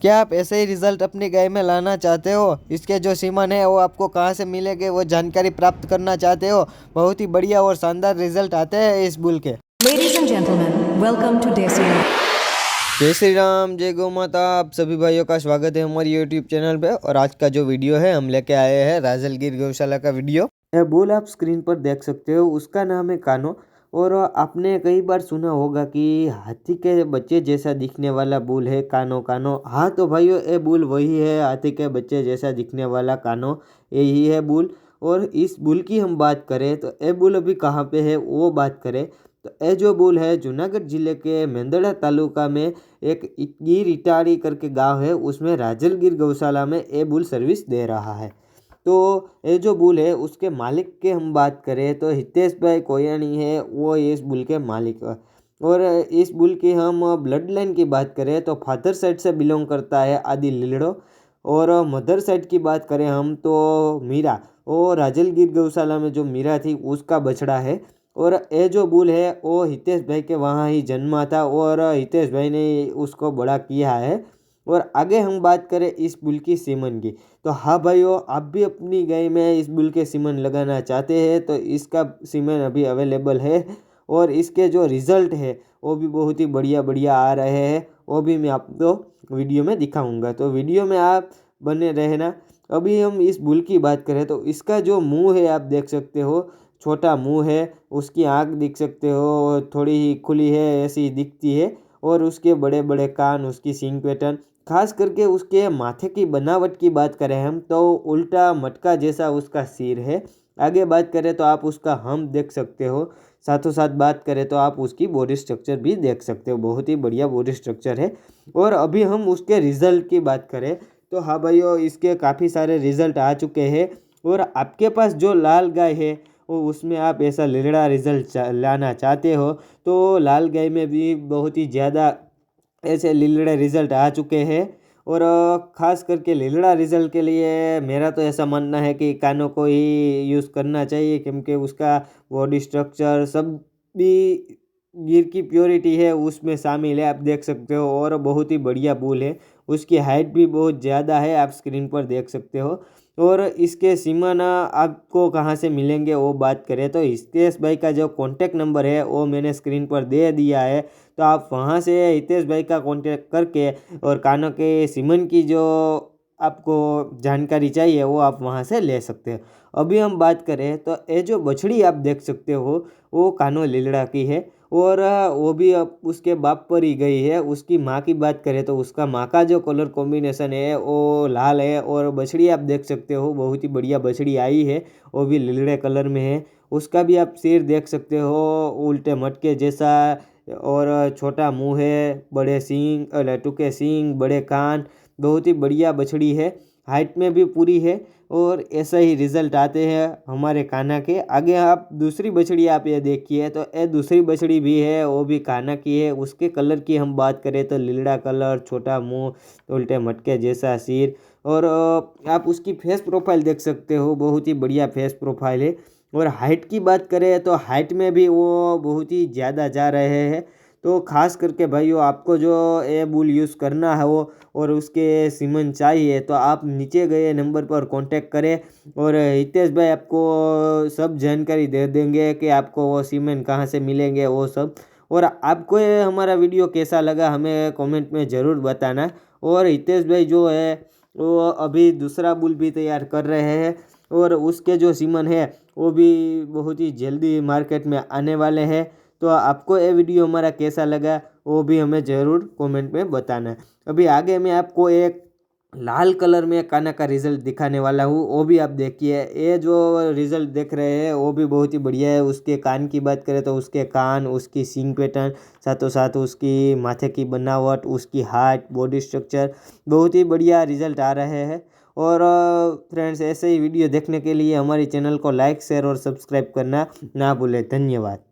क्या आप ऐसे ही रिजल्ट अपनी गाय में लाना चाहते हो? इसके जो सीमन है वो आपको कहाँ से मिलेंगे वो जानकारी प्राप्त करना चाहते हो? बहुत ही बढ़िया और शानदार रिजल्ट आते हैं इस बुल के। Ladies and gentlemen, welcome to Desi. जय श्री राम, जय गौ माता। आप सभी भाइयों का स्वागत है हमारी यूट्यूब चैनल पे। और आज का जो वीडियो है हम लेके आए हैं राजलगीर गौशाला का वीडियो। यह बुल आप स्क्रीन पर देख सकते हो, उसका नाम है कानो। और आपने कई बार सुना होगा कि हाथी के बच्चे जैसा दिखने वाला बुल है कानो। कानो, हाँ तो भाइयों ये बुल वही है, हाथी के बच्चे जैसा दिखने वाला कानो यही है बुल। और इस बुल की हम बात करें तो ये बुल अभी कहाँ पे है वो बात करें तो ये जो बुल है जूनागढ़ जिले के मेंदड़ा तालुका में एक गिर इटाड़ी करके गांव है, उसमें राजलगीर गौशाला में ये बुल सर्विस दे रहा है। तो ये जो बुल है उसके मालिक के हम बात करें तो हितेश भाई कोयानी है, वो इस बुल के मालिक है। और इस बुल की हम ब्लड लाइन की बात करें तो फादर साइड से बिलोंग करता है आदि लीलड़ो। और मदर साइड की बात करें हम तो मीरा, वो राजलगीर गौशाला में जो मीरा थी उसका बछड़ा है। और ये जो बुल है वो हितेश भाई के वहाँ ही जन्मा था और हितेश भाई ने उसको बड़ा किया है। और आगे हम बात करें इस बुल की सीमन की तो हाँ भाइयों, आप भी अपनी गाय में इस बुल के सीमन लगाना चाहते हैं तो इसका सीमन अभी अवेलेबल है। और इसके जो रिज़ल्ट है वो भी बहुत ही बढ़िया बढ़िया आ रहे हैं, वो भी मैं आपको वीडियो में दिखाऊंगा, तो वीडियो में आप बने रहना। अभी हम इस बुल की बात करें तो इसका जो मुंह है आप देख सकते हो, छोटा मुंह है, उसकी आँख देख सकते हो थोड़ी ही खुली है ऐसी दिखती है। और उसके बड़े बड़े कान, उसकी सींग पैटर्न, खास करके उसके माथे की बनावट की बात करें हम तो उल्टा मटका जैसा उसका सिर है। आगे बात करें तो आप उसका हम देख सकते हो, साथों साथ बात करें तो आप उसकी बॉडी स्ट्रक्चर भी देख सकते हो, बहुत ही बढ़िया बॉडी स्ट्रक्चर है। और अभी हम उसके रिज़ल्ट की बात करें तो हाँ भाइयों, इसके काफ़ी सारे रिज़ल्ट आ चुके हैं। और आपके पास जो लाल गाय है वो उसमें आप ऐसा लिलड़ा रिज़ल्ट लाना चाहते हो तो लाल गाय में भी बहुत ही ज़्यादा ऐसे लीलड़े रिज़ल्ट आ चुके हैं। और ख़ास करके लीलड़ा रिज़ल्ट के लिए मेरा तो ऐसा मानना है कि कानों को ही यूज़ करना चाहिए, क्योंकि उसका बॉडी स्ट्रक्चर सब भी गिर की प्योरिटी है उसमें शामिल है, आप देख सकते हो। और बहुत ही बढ़िया बुल है, उसकी हाइट भी बहुत ज़्यादा है, आप स्क्रीन पर देख सकते हो। और इसके सीमन आपको कहाँ से मिलेंगे वो बात करें तो हितेश भाई का जो कॉन्टैक्ट नंबर है वो मैंने स्क्रीन पर दे दिया है, तो आप वहाँ से हितेश भाई का कॉन्टैक्ट करके और कानों के सीमन की जो आपको जानकारी चाहिए वो आप वहाँ से ले सकते हो। अभी हम बात करें तो ये जो बछड़ी आप देख सकते हो वो कानो लीलड़ा की है। और वो भी अब उसके बाप पर ही गई है। उसकी माँ की बात करें तो उसका माँ का जो कलर कॉम्बिनेशन है वो लाल है। और बछड़ी आप देख सकते हो, बहुत ही बढ़िया बछड़ी आई है, वो भी लीलड़े कलर में है। उसका भी आप सिर देख सकते हो उल्टे मटके जैसा, और छोटा मुंह है, बड़े सींग, लटुके सींग, बड़े कान, बहुत ही बढ़िया बछड़ी है, हाइट में भी पूरी है। और ऐसा ही रिज़ल्ट आते हैं हमारे कान्हा के। आगे आप दूसरी बछड़ी आप ये देखिए तो ये दूसरी बछड़ी भी है, वो भी कान्हा की है। उसके कलर की हम बात करें तो लीलड़ा कलर, छोटा मुंह, उल्टे मटके जैसा सिर। और आप उसकी फेस प्रोफाइल देख सकते हो, बहुत ही बढ़िया फेस प्रोफाइल है। और हाइट की बात करें तो हाइट में भी वो बहुत ही ज़्यादा जा रहे हैं। तो ख़ास करके भाइयों, आपको जो ये बुल यूज़ करना है वो और उसके सीमन चाहिए तो आप नीचे गए नंबर पर कांटेक्ट करें और हितेश भाई आपको सब जानकारी दे देंगे कि आपको वो सीमन कहाँ से मिलेंगे वो सब। और आपको ये हमारा वीडियो कैसा लगा हमें कमेंट में ज़रूर बताना। और हितेश भाई जो है वो अभी दूसरा बुल भी तैयार कर रहे हैं और उसके जो सीमन है वो भी बहुत ही जल्दी मार्केट में आने वाले हैं। तो आपको ये वीडियो हमारा कैसा लगा वो भी हमें ज़रूर कमेंट में बताना। अभी आगे मैं आपको एक लाल कलर में कान्हा का रिज़ल्ट दिखाने वाला हूँ, वो भी आप देखिए। ये जो रिज़ल्ट देख रहे हैं वो भी बहुत ही बढ़िया है। उसके कान की बात करें तो उसके कान, उसकी सींग पैटर्न, साथों साथ उसकी माथे की बनावट, उसकी हाइट, बॉडी स्ट्रक्चर, बहुत ही बढ़िया रिज़ल्ट आ रहे हैं। और फ्रेंड्स, ऐसे ही वीडियो देखने के लिए हमारी चैनल को लाइक, शेयर और सब्सक्राइब करना ना भूलें। धन्यवाद।